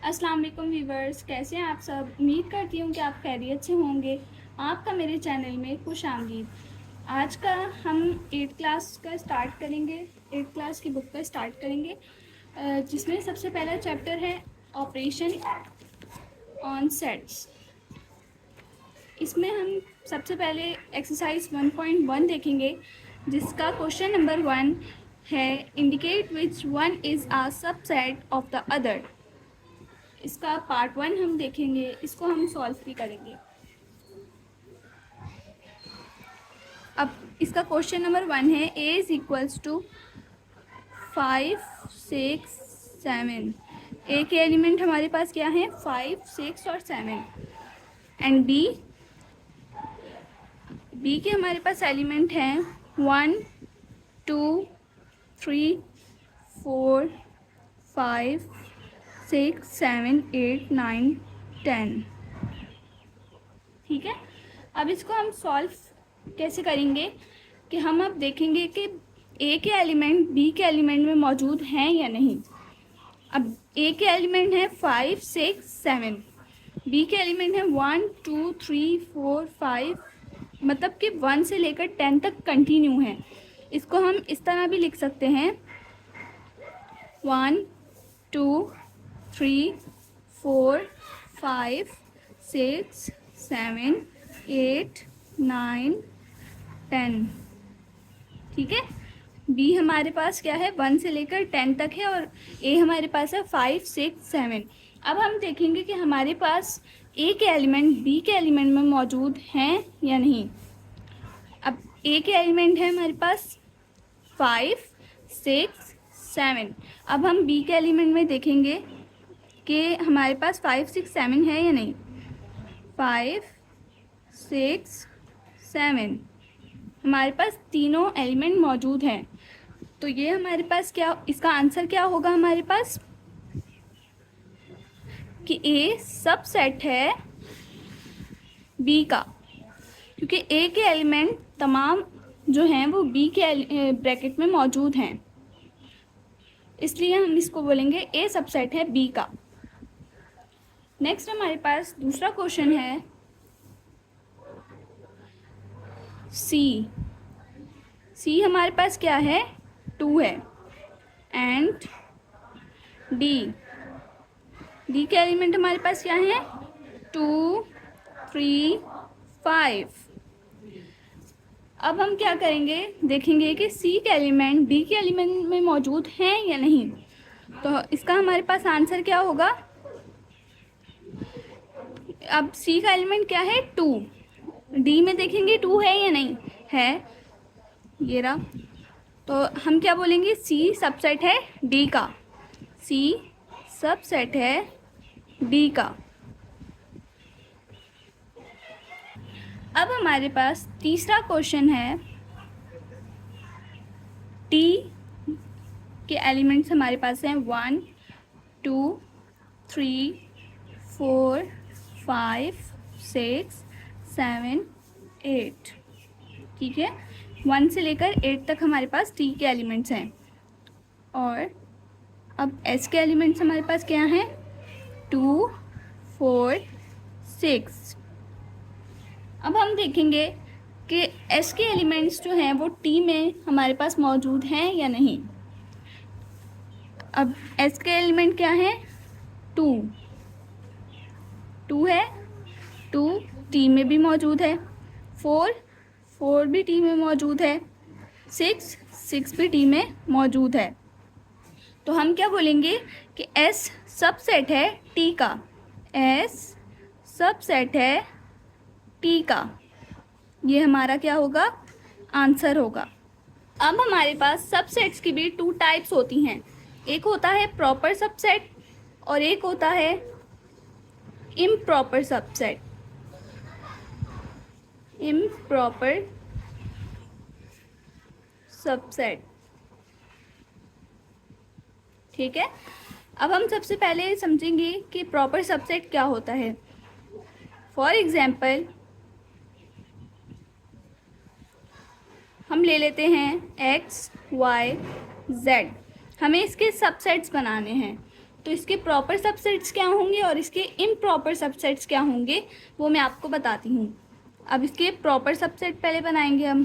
अस्सलाम वालेकुम व्यूवर्स, कैसे हैं आप सब। उम्मीद करती हूँ कि आप खैरियत से होंगे। आपका मेरे चैनल में खुश आमदीद। आज का हम 8th क्लास का स्टार्ट करेंगे। 8th क्लास की बुक का स्टार्ट करेंगे, जिसमें सबसे पहला चैप्टर है ऑपरेशन ऑन सेट्स। इसमें हम सबसे पहले एक्सरसाइज 1.1 देखेंगे, जिसका क्वेश्चन नंबर 1 है indicate which one is a subset of the other. इसका पार्ट 1 हम देखेंगे, इसको हम सॉल्व भी करेंगे। अब इसका क्वेश्चन नंबर 1 है a इज इक्वल्स टू 5, 6, 7। ए के एलिमेंट हमारे पास क्या है, 5, 6 और 7। एंड बी के हमारे पास एलिमेंट हैं 1, 2, 3, 4, 5, 6, 7, 8, 9, 10। ठीक है। अब इसको हम सॉल्व कैसे करेंगे कि हम अब देखेंगे कि ए के एलिमेंट बी के एलिमेंट में मौजूद हैं या नहीं। अब ए के एलिमेंट है 5, 6, 7। बी के एलिमेंट है 1, 2, 3, 4, 5, मतलब कि 1 से लेकर 10 तक कंटिन्यू है। इसको हम इस तरह भी लिख सकते हैं 1, 2, 3, 4, 5, 6, 7, 8, 9, 10। ठीक है। बी हमारे पास क्या है, 1 से लेकर 10 तक है, और ए हमारे पास है 5, 6, 7। अब हम देखेंगे कि हमारे पास ए के एलिमेंट बी के एलिमेंट में मौजूद हैं या नहीं। अब ए के एलिमेंट है हमारे पास 5, 6, 7। अब हम बी के एलिमेंट में देखेंगे कि हमारे पास 5, 6, 7 है या नहीं। 5, 6, 7 हमारे पास तीनों एलिमेंट मौजूद हैं। तो ये हमारे पास क्या, इसका आंसर क्या होगा हमारे पास कि ए सबसेट है बी का, क्योंकि ए के एलिमेंट तमाम जो हैं वो बी के ब्रैकेट में मौजूद हैं, इसलिए हम इसको बोलेंगे ए सबसेट है बी का। नेक्स्ट हमारे पास दूसरा क्वेश्चन है सी हमारे पास क्या है, 2 है। एंड डी के एलिमेंट हमारे पास क्या है, 2, 3, 5। अब हम क्या करेंगे, देखेंगे कि सी के एलिमेंट डी के एलिमेंट में मौजूद हैं या नहीं। तो इसका हमारे पास आंसर क्या होगा। अब सी का एलिमेंट क्या है, 2। डी में देखेंगे 2 है या नहीं है, ये रहा। तो हम क्या बोलेंगे, सी सबसेट है डी का। सी सबसेट है डी का। अब हमारे पास तीसरा क्वेश्चन है टी के एलिमेंट्स हमारे पास हैं 1, 2, 3, 4, 5, 6, 7, 8। ठीक है। 1 से लेकर 8 तक हमारे पास टी के एलिमेंट्स हैं। और अब एस के एलिमेंट्स हमारे पास क्या हैं, 2, 4, 6। अब हम देखेंगे कि एस के एलिमेंट्स जो हैं वो टी में हमारे पास मौजूद हैं या नहीं। अब एस के एलिमेंट क्या है, 2 है, 2 टी में भी मौजूद है। 4 भी टी में मौजूद है। 6 भी टी में मौजूद है। तो हम क्या बोलेंगे कि एस सबसेट है टी का। एस सबसेट है टी का। ये हमारा क्या होगा, आंसर होगा। अब हमारे पास सबसेट्स की भी 2 टाइप्स होती हैं। एक होता है प्रॉपर सबसेट और एक होता है इम्प्रॉपर सबसेट। Improper subset. ठीक है। अब हम सबसे पहले समझेंगे कि प्रॉपर सबसेट क्या होता है। फॉर एग्जाम्पल हम ले लेते हैं x, y, z। हमें इसके सबसेट्स बनाने हैं। तो इसके प्रॉपर सबसेट्स क्या होंगे और इसके इम्प्रॉपर सबसेट्स क्या होंगे वो मैं आपको बताती हूँ। अब इसके प्रॉपर सबसेट पहले बनाएंगे हम।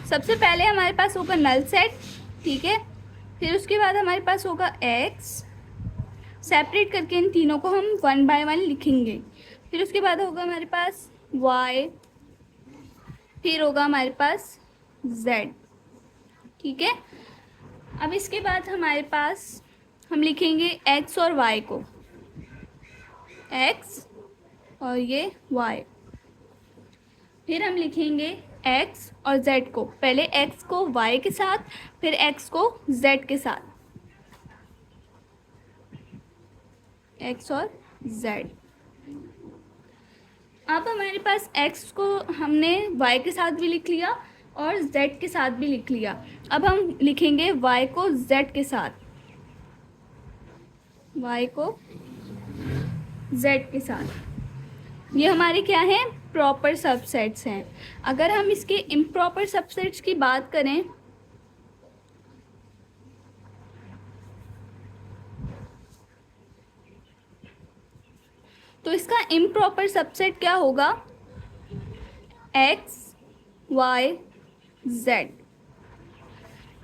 सबसे पहले हमारे पास होगा नल सेट, ठीक है। फिर उसके बाद हमारे पास होगा एक्स, सेपरेट करके इन तीनों को हम 1 बाय 1 लिखेंगे। फिर उसके बाद होगा हमारे पास वाई, फिर होगा हमारे पास जेड, ठीक है। अब इसके बाद हमारे पास हम लिखेंगे एक्स और वाई को, एक्स और ये वाई। फिर हम लिखेंगे एक्स और जेड को, पहले एक्स को वाई के साथ, फिर एक्स को जेड के साथ, एक्स और जेड। अब हमारे पास एक्स को हमने वाई के साथ भी लिख लिया और जेड के साथ भी लिख लिया। अब हम लिखेंगे वाई को जेड के साथ, वाई को जेड के साथ। ये हमारे क्या हैं, प्रॉपर सबसेट्स हैं। अगर हम इसके इम्प्रॉपर सबसेट्स की बात करें तो इसका इम्प्रॉपर सबसेट क्या होगा, एक्स वाई जेड।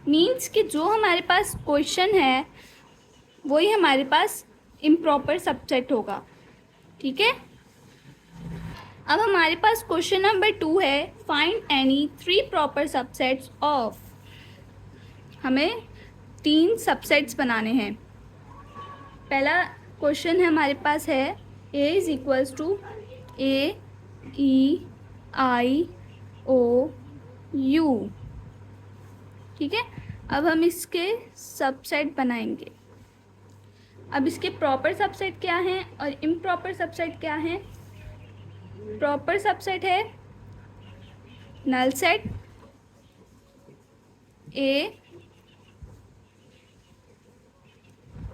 मीन्स कि जो हमारे पास क्वेश्चन है वही हमारे पास इम्प्रॉपर सबसेट होगा, ठीक है। अब हमारे पास क्वेश्चन नंबर 2 है, find any 3 proper subsets of. हमें 3 सबसेट्स बनाने हैं। पहला क्वेश्चन है हमारे पास है a is equals to A E I O U, ठीक है। अब हम इसके सबसेट बनाएंगे। अब इसके प्रॉपर सबसेट क्या हैं और इम्प्रॉपर सबसेट क्या हैं। प्रॉपर सबसेट है नल सेट ए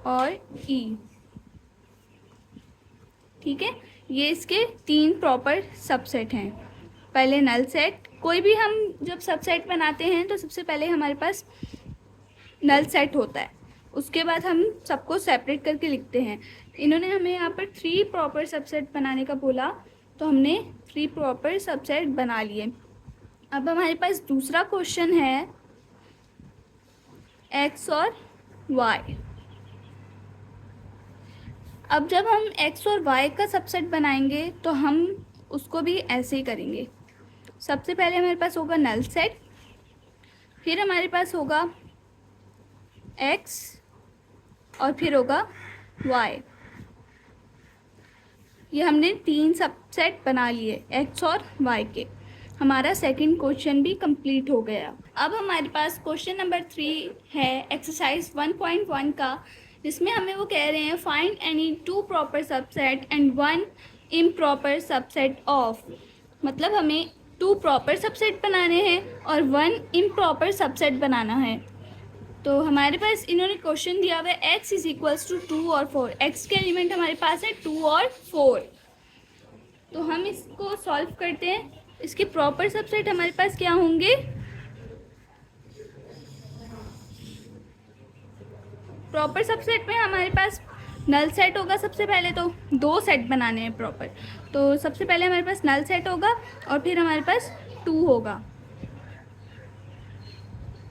और ई, ठीक है। ये इसके 3 प्रॉपर सबसेट हैं। पहले नल सेट, कोई भी हम जब सबसेट बनाते हैं तो सबसे पहले हमारे पास नल सेट होता है, उसके बाद हम सबको सेपरेट करके लिखते हैं। इन्होंने हमें यहाँ पर 3 प्रॉपर सबसेट बनाने का बोला तो हमने 3 प्रॉपर सबसेट बना लिए। अब हमारे पास दूसरा क्वेश्चन है एक्स और वाई। अब जब हम एक्स और वाई का सबसेट बनाएंगे तो हम उसको भी ऐसे ही करेंगे। सबसे पहले हमारे पास होगा नल सेट, फिर हमारे पास होगा एक्स और फिर होगा वाई। ये हमने 3 सबसेट बना लिए एक्स और वाई के। हमारा सेकंड क्वेश्चन भी कंप्लीट हो गया। अब हमारे पास क्वेश्चन नंबर 3 है एक्सरसाइज 1.1 का, जिसमें हमें वो कह रहे हैं find any 2 proper subset and 1 improper subset of. मतलब हमें 2 प्रॉपर सबसेट बनाने हैं और 1 इम्प्रॉपर सबसेट बनाना है। तो हमारे पास इन्होंने क्वेश्चन दिया हुआ है x इज इक्वल्स टू 2 और 4। x के एलिमेंट हमारे पास है 2 और 4। तो हम इसको सॉल्व करते हैं। इसके प्रॉपर सबसेट हमारे पास क्या होंगे, प्रॉपर सबसेट में हमारे पास नल सेट होगा। सबसे पहले तो 2 सेट बनाने हैं प्रॉपर, तो सबसे पहले हमारे पास नल सेट होगा और फिर हमारे पास 2 होगा।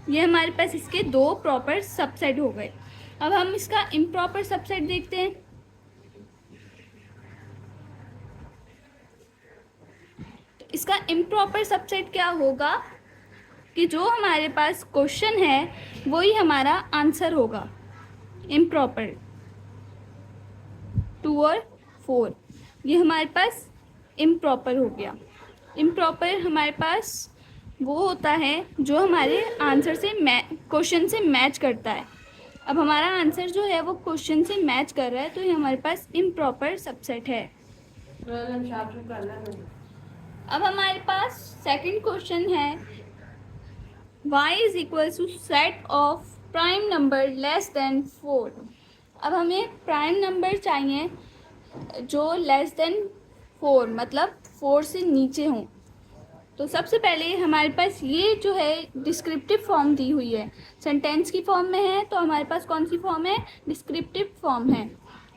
ये हमारे पास इसके 2 प्रॉपर सबसेट हो गए। अब हम इसका इम्प्रॉपर सबसेट देखते हैं। तो इसका इम्प्रॉपर सबसेट क्या होगा कि जो हमारे पास क्वेश्चन है वही हमारा आंसर होगा। इम्प्रॉपर 2 और 4 ये हमारे पास इम्प्रॉपर हो गया। इम्प्रॉपर हमारे पास वो होता है जो हमारे आंसर से क्वेश्चन से मैच करता है। अब हमारा आंसर जो है वो क्वेश्चन से मैच कर रहा है तो ये हमारे पास इम्प्रॉपर सबसेट है। अब हमारे पास सेकंड क्वेश्चन है y is equal to set of prime number less than 4। अब हमें प्राइम नंबर चाहिए जो लेस देन 4 मतलब 4 से नीचे हों। तो सबसे पहले हमारे पास ये जो है डिस्क्रिप्टिव फॉर्म दी हुई है, सेंटेंस की फॉर्म में है, तो हमारे पास कौन सी फॉर्म है, डिस्क्रिप्टिव फॉर्म है।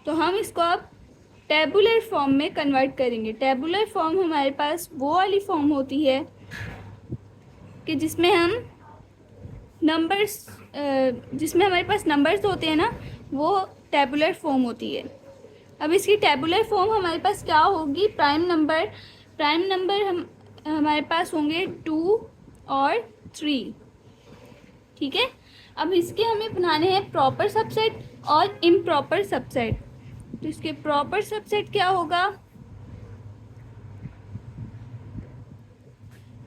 तो हम इसको अब टेबुलर फॉर्म में कन्वर्ट करेंगे। टेबुलर फॉर्म हमारे पास वो वाली फॉर्म होती है कि जिसमें हमारे पास नंबर्स होते हैं ना, वो टेबुलर फॉर्म होती है। अब इसकी टेबुलर फॉर्म हमारे पास क्या होगी, प्राइम नंबर हमारे पास होंगे 2 और 3, ठीक है। अब इसके हमें बनाने हैं प्रॉपर सबसेट और इम्प्रॉपर सबसेट। तो इसके प्रॉपर सबसेट क्या होगा,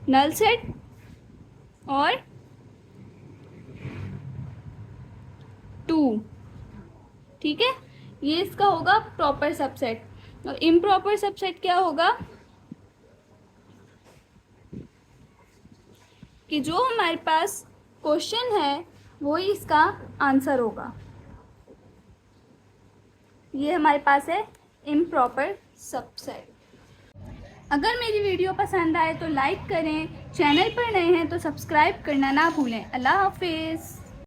नल सेट और 2, ठीक है। ये इसका होगा प्रॉपर सबसेट। और इम्प्रॉपर सबसेट क्या होगा कि जो हमारे पास क्वेश्चन है वो ही इसका आंसर होगा। ये हमारे पास है इम्प्रॉपर सबसेट। अगर मेरी वीडियो पसंद आए तो लाइक करें, चैनल पर नए हैं तो सब्सक्राइब करना ना भूलें। अल्लाह हाफिज़।